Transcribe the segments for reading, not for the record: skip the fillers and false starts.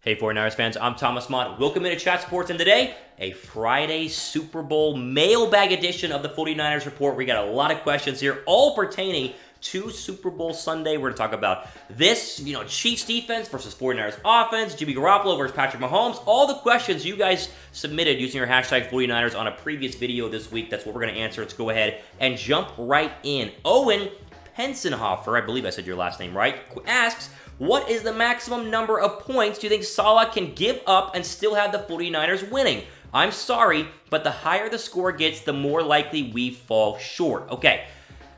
Hey 49ers fans, I'm Thomas Mott. Welcome into Chat Sports, and today, a Friday Super Bowl mailbag edition of the 49ers Report. We got a lot of questions here, all pertaining to Super Bowl Sunday. We're going to talk about this, Chiefs defense versus 49ers offense, Jimmy Garoppolo versus Patrick Mahomes, all the questions you guys submitted using your hashtag 49ers on a previous video this week. That's what we're going to answer. Let's go ahead and jump right in. Owen Pensenhofer, I believe I said your last name right, asks, what is the maximum number of points do you think Salah can give up and still have the 49ers winning? I'm sorry, but the higher the score gets, the more likely we fall short. Okay,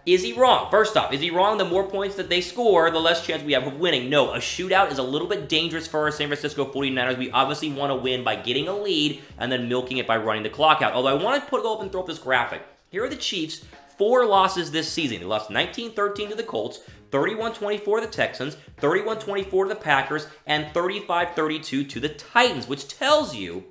is he wrong? First off, is he wrong? The more points that they score, the less chance we have of winning. No, a shootout is a little bit dangerous for our San Francisco 49ers. We obviously want to win by getting a lead and then milking it by running the clock out. Although I want to go up and throw up this graphic. Here are the Chiefs' 4 losses this season. They lost 19-13 to the Colts, 31-24 to the Texans, 31-24 to the Packers, and 35-32 to the Titans, which tells you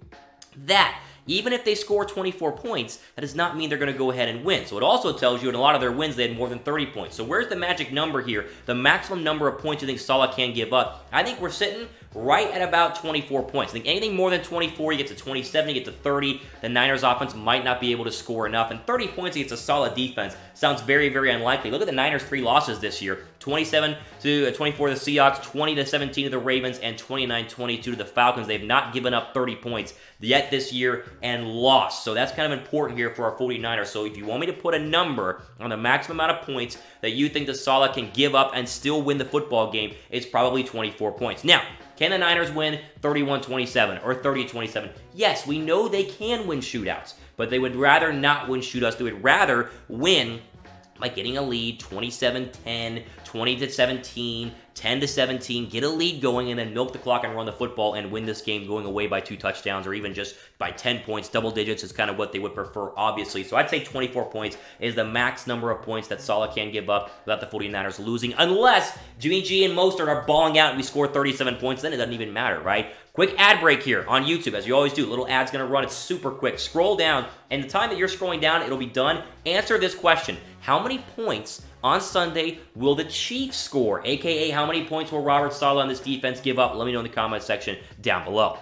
that even if they score 24 points, that does not mean they're going to go ahead and win. So it also tells you in a lot of their wins, they had more than 30 points. So where's the magic number here? The maximum number of points you think Salah can give up? I think we're sitting right at about 24 points. I think anything more than 24, you get to 27, you get to 30, the Niners offense might not be able to score enough. And 30 points against a solid defense sounds very, very unlikely. Look at the Niners' 3 losses this year. 27-24 to the Seahawks, 20-17 to the Ravens, and 29-22 to the Falcons. They've not given up 30 points yet this year and lost. So that's kind of important here for our 49ers. So if you want me to put a number on the maximum amount of points that you think the Salah can give up and still win the football game, it's probably 24 points. Now, can the Niners win 31-27 or 30-27? Yes, we know they can win shootouts, but they would rather not win shootouts. They would rather win by getting a lead, 27-10, 20-17, 10-17, get a lead going, and then milk the clock and run the football and win this game going away by 2 touchdowns or even just by 10 points. Double digits is kind of what they would prefer, obviously. So I'd say 24 points is the max number of points that Salah can give up without the 49ers losing, unless Jimmy G and Mostert are balling out and we score 37 points. Then it doesn't even matter, right? Quick ad break here on YouTube, as you always do. Little ad's going to run. It's super quick. Scroll down, and the time that you're scrolling down, it'll be done. Answer this question. How many points on Sunday will the Chiefs score? AKA, how many points will Robert Saleh on this defense give up? Let me know in the comment section down below.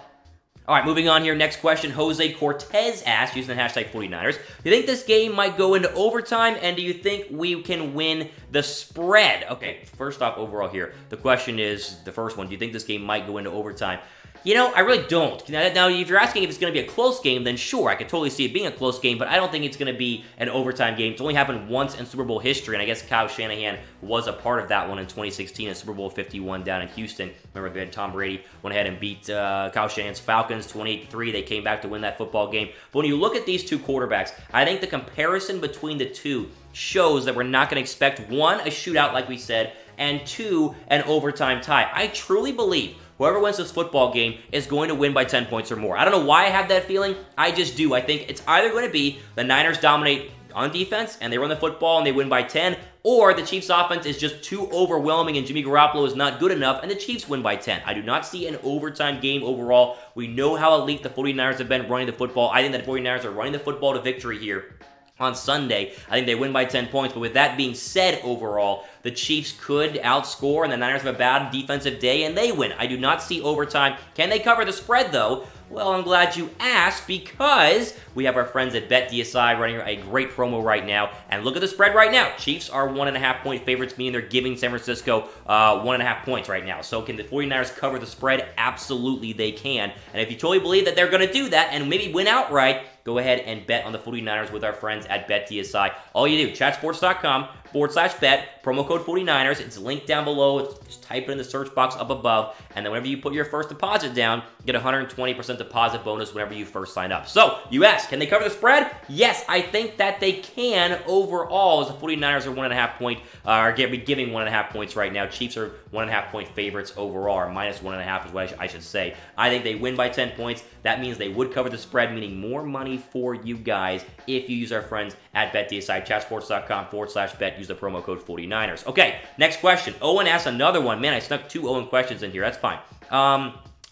All right, moving on here. Next question, Jose Cortez asked, using the hashtag 49ers, do you think this game might go into overtime, and do you think we can win the spread? Okay, first off, overall here, the question is, the first one, do you think this game might go into overtime? I really don't. Now, if you're asking if it's going to be a close game, then sure, I could totally see it being a close game, but I don't think it's going to be an overtime game. It's only happened once in Super Bowl history, and I guess Kyle Shanahan was a part of that one in 2016 in Super Bowl 51 down in Houston. Remember, they had Tom Brady went ahead and beat Kyle Shanahan's Falcons 28-3. They came back to win that football game. But when you look at these two quarterbacks, I think the comparison between the two shows that we're not going to expect, 1, a shootout like we said, and 2, an overtime tie. I truly believe whoever wins this football game is going to win by 10 points or more. I don't know why I have that feeling. I just do. I think it's either going to be the Niners dominate on defense and they run the football and they win by 10, or the Chiefs' offense is just too overwhelming and Jimmy Garoppolo is not good enough and the Chiefs win by 10. I do not see an overtime game overall. We know how elite the 49ers have been running the football. I think that the 49ers are running the football to victory here on Sunday. I think they win by 10 points, but with that being said, overall, the Chiefs could outscore, and the Niners have a bad defensive day, and they win. I do not see overtime. Can they cover the spread, though? Well, I'm glad you asked, because we have our friends at BetDSI running a great promo right now. And look at the spread right now. Chiefs are 1.5-point favorites, meaning they're giving San Francisco 1.5 points right now. So can the 49ers cover the spread? Absolutely, they can. And if you totally believe that they're going to do that and maybe win outright, go ahead and bet on the 49ers with our friends at BetDSI. All you do, chatsports.com/bet, promo code 49ers. It's linked down below. Just type it in the search box up above. And then whenever you put your first deposit down, you get a 120% deposit bonus whenever you first sign up. So, you ask, can they cover the spread? Yes, I think that they can overall, as the 49ers are 1.5 point, are giving 1.5 points right now. Chiefs are 1.5 point favorites overall, or minus 1.5 is what I should say. I think they win by 10 points. That means they would cover the spread, meaning more money for you guys if you use our friends at BetDSI, chatsports.com/bet, use the promo code 49ers. Okay, next question. Owen asks another one. Man, I snuck 2 Owen questions in here. That's fine.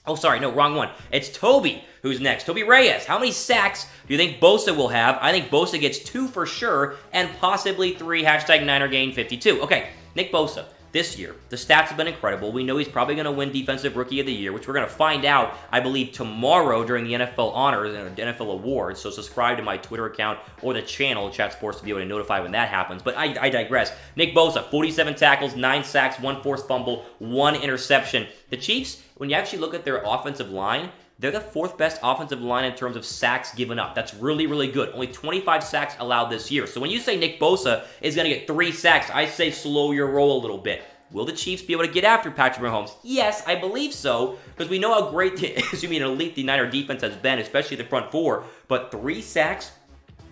Oh, sorry, no, wrong one. It's Toby who's next. Toby Reyes. How many sacks do you think Bosa will have? I think Bosa gets 2 for sure, and possibly 3, hashtag Niner gain 52. Okay, Nick Bosa. this year. The stats have been incredible. We know he's probably going to win Defensive Rookie of the Year, which we're going to find out, I believe, tomorrow during the NFL Honors and NFL Awards. So subscribe to my Twitter account or the channel, Chat Sports, to be able to notify when that happens. But I digress. Nick Bosa, 47 tackles, 9 sacks, 1 forced fumble, 1 interception. The Chiefs, when you actually look at their offensive line, they're the 4th best offensive line in terms of sacks given up. That's really, really good. Only 25 sacks allowed this year. So when you say Nick Bosa is going to get 3 sacks, I say slow your roll a little bit. Will the Chiefs be able to get after Patrick Mahomes? Yes, I believe so, because we know how great, elite the Niner defense has been, especially the front 4. But 3 sacks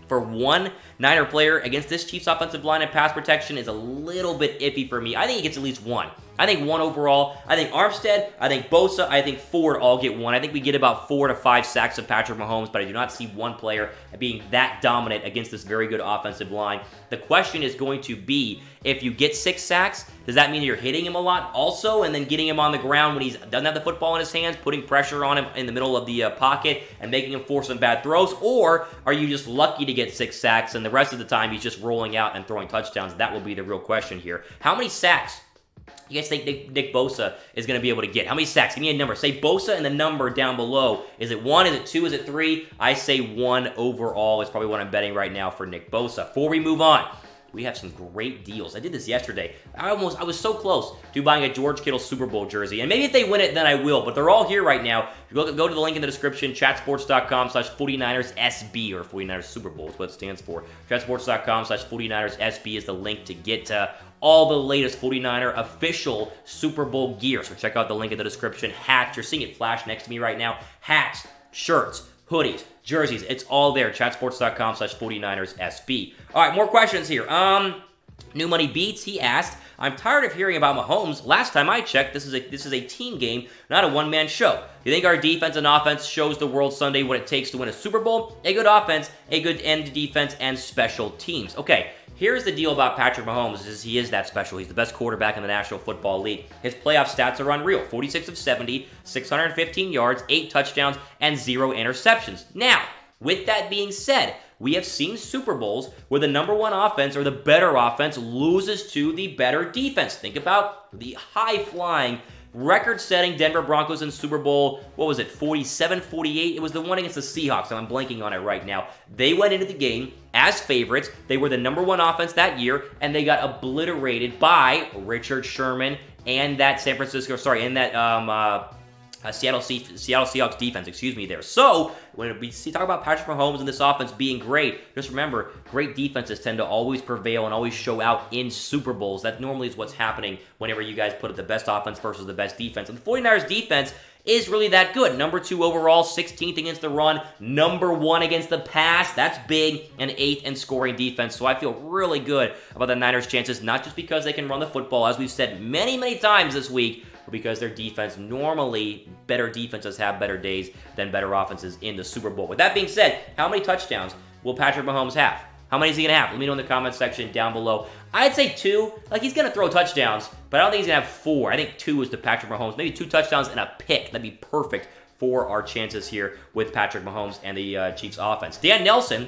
for one Niner player against this Chiefs offensive line and pass protection is a little bit iffy for me. I think he gets at least 1. I think 1 overall. I think Armstead, I think Bosa, I think Ford all get 1. I think we get about 4 to 5 sacks of Patrick Mahomes, but I do not see one player being that dominant against this very good offensive line. The question is going to be, if you get 6 sacks, does that mean you're hitting him a lot also, and then getting him on the ground when he doesn't have the football in his hands, putting pressure on him in the middle of the pocket and making him force some bad throws? Or are you just lucky to get 6 sacks and the rest of the time he's just rolling out and throwing touchdowns? That will be the real question here. How many sacks you guys think Nick Bosa is going to be able to get? How many sacks? Give me a number. Say Bosa and the number down below. Is it 1? Is it 2? Is it 3? I say 1 overall is probably what I'm betting right now for Nick Bosa. Before we move on, we have some great deals. I did this yesterday. I was so close to buying a George Kittle Super Bowl jersey. And maybe if they win it, then I will. But they're all here right now. Go to the link in the description, chatsports.com/49ersSB, or 49ers Super Bowl is what it stands for. Chatsports.com/49ersSB is the link to get all the latest 49er official Super Bowl gear. So check out the link in the description. Hats, you're seeing it flash next to me right now. Hats, shirts, hoodies, jerseys, it's all there. Chatsports.com/49ersSB. All right, more questions here. New Money Beats, he asked, I'm tired of hearing about Mahomes. Last time I checked, this is a team game, not a one-man show. Do you think our defense and offense shows the world Sunday what it takes to win a Super Bowl? A good offense, a good end defense, and special teams. Okay, here's the deal about Patrick Mahomes, is he is that special. He's the best quarterback in the National Football League. His playoff stats are unreal. 46 of 70, 615 yards, 8 touchdowns, and 0 interceptions. Now, with that being said, we have seen Super Bowls where the number 1 offense or the better offense loses to the better defense. Think about the high-flying, record-setting Denver Broncos in Super Bowl, what was it, 47, 48? It was the one against the Seahawks, and I'm blanking on it right now. They went into the game as favorites. They were the number 1 offense that year, and they got obliterated by Richard Sherman and that Seattle Seahawks defense, there. So, when we talk about Patrick Mahomes and this offense being great, just remember, great defenses tend to always prevail and always show out in Super Bowls. That normally is what's happening whenever you guys put the best offense versus the best defense. And the 49ers defense is really that good. Number 2 overall, 16th against the run, number 1 against the pass. That's big, and 8th in scoring defense. So I feel really good about the Niners' chances, not just because they can run the football, as we've said many, many times this week, but because their defense, normally better defenses have better days than better offenses in the Super Bowl. With that being said, how many touchdowns will Patrick Mahomes have? How many is he going to have? Let me know in the comments section down below. I'd say 2. Like, he's going to throw touchdowns, but I don't think he's going to have 4. I think 2 is to Patrick Mahomes. Maybe 2 touchdowns and a pick. That'd be perfect for our chances here with Patrick Mahomes and the Chiefs offense. Dan Nelson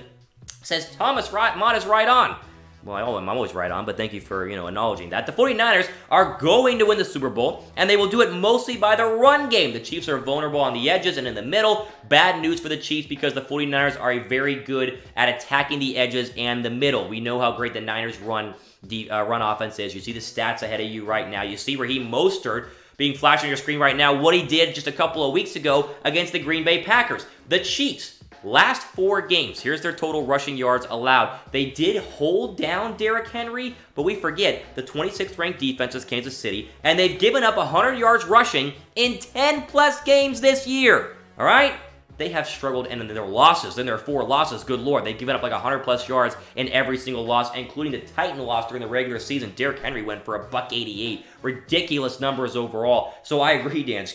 says Thomas Mott is right on. Well, I'm always right on, but thank you for, acknowledging that. The 49ers are going to win the Super Bowl, and they will do it mostly by the run game. The Chiefs are vulnerable on the edges and in the middle. Bad news for the Chiefs because the 49ers are very good at attacking the edges and the middle. We know how great the Niners run offense is. You see the stats ahead of you right now. You see Raheem Mostert being flashed on your screen right now, what he did just a couple of weeks ago against the Green Bay Packers. The Chiefs, last 4 games, here's their total rushing yards allowed. They did hold down Derrick Henry, but we forget the 26th ranked defense is Kansas City, and they've given up 100 yards rushing in 10+ games this year. All right? They have struggled in their losses. In their 4 losses, good Lord, they've given up like 100+ yards in every single loss, including the Titan loss during the regular season. Derrick Henry went for $188. Ridiculous numbers overall. So I agree, Dan,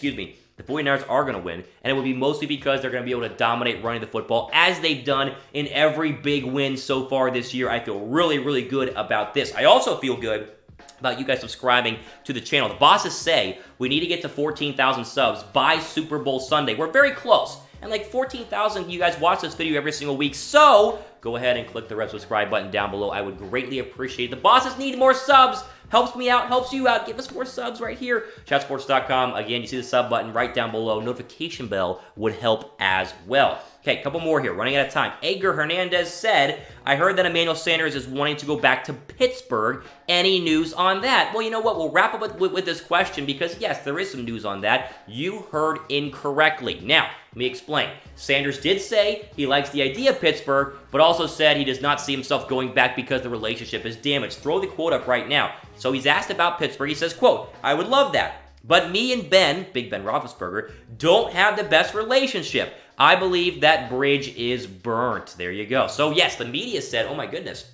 the 49ers are going to win, and it will be mostly because they're going to be able to dominate running the football, as they've done in every big win so far this year. I feel really, really good about this. I also feel good about you guys subscribing to the channel. The bosses say we need to get to 14,000 subs by Super Bowl Sunday. We're very close. And like 14,000 you guys watch this video every single week. So go ahead and click the red subscribe button down below. I would greatly appreciate it. The bosses need more subs. Helps me out, helps you out. Give us more subs right here. Chatsports.com. Again, you see the sub button right down below. Notification bell would help as well. Okay, a couple more here. Running out of time. Edgar Hernandez said, I heard that Emmanuel Sanders is wanting to go back to Pittsburgh. Any news on that? Well, you know what? We'll wrap up with this question because, yes, there is some news on that. You heard incorrectly. Now, let me explain. Sanders did say he likes the idea of Pittsburgh, but also said he does not see himself going back because the relationship is damaged. Throw the quote up right now. So he's asked about Pittsburgh. He says, quote, I would love that. But me and Ben, Big Ben Roethlisberger, don't have the best relationship. I believe that bridge is burnt. There you go. So yes, the media said, oh my goodness,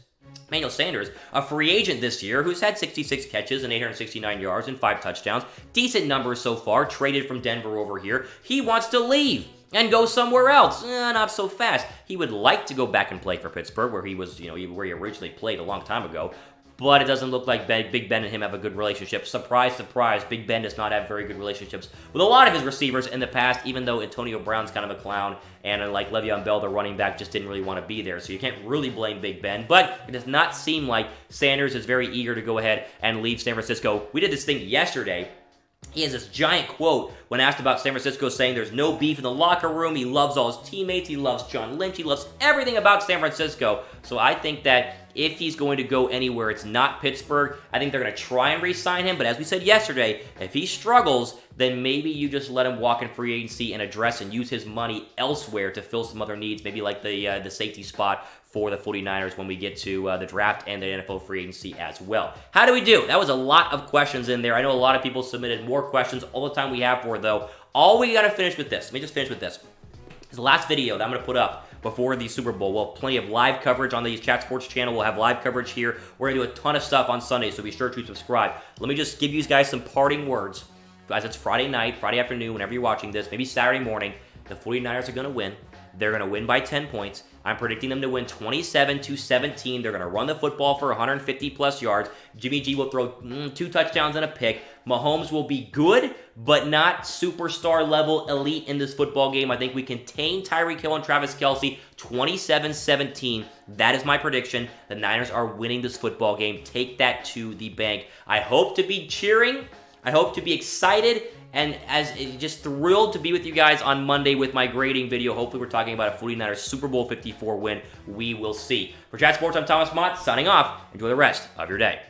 Emmanuel Sanders, a free agent this year who's had 66 catches and 869 yards and 5 touchdowns. Decent numbers so far, traded from Denver over here. He wants to leave and go somewhere else. Not so fast. He would like to go back and play for Pittsburgh where he was, where he originally played a long time ago. But it doesn't look like Big Ben and him have a good relationship. Surprise, surprise, Big Ben does not have very good relationships with a lot of his receivers in the past, even though Antonio Brown's kind of a clown, and like Le'Veon Bell, the running back, just didn't really want to be there. So you can't really blame Big Ben. But it does not seem like Sanders is very eager to go ahead and leave San Francisco. We did this thing yesterday. He has this giant quote when asked about San Francisco, saying there's no beef in the locker room. He loves all his teammates. He loves John Lynch. He loves everything about San Francisco. So I think that if he's going to go anywhere, it's not Pittsburgh. I think they're going to try and re-sign him. But as we said yesterday, if he struggles, then maybe you just let him walk in free agency and address and use his money elsewhere to fill some other needs, maybe like the safety spot for the 49ers when we get to the draft and the NFL free agency as well. How do we do? That was a lot of questions in there. I know a lot of people submitted more questions all the time we have for it, though. All we got to finish with this. Let me just finish with this. This is the last video that I'm going to put up before the Super Bowl. We'll have plenty of live coverage on the Chat Sports channel. We'll have live coverage here. We're going to do a ton of stuff on Sunday, so be sure to subscribe. Let me just give you guys some parting words. Guys, it's Friday night, Friday afternoon, whenever you're watching this, maybe Saturday morning. The 49ers are going to win. They're going to win by 10 points. I'm predicting them to win 27-17. They're going to run the football for 150-plus yards. Jimmy G will throw 2 touchdowns and a pick. Mahomes will be good, but not superstar-level elite in this football game. I think we contain Tyreek Hill and Travis Kelce 27-17. That is my prediction. The Niners are winning this football game. Take that to the bank. I hope to be cheering. I hope to be excited and just thrilled to be with you guys on Monday with my grading video. Hopefully we're talking about a 49ers Super Bowl 54 win. We will see. For Chat Sports, I'm Thomas Mott, signing off. Enjoy the rest of your day.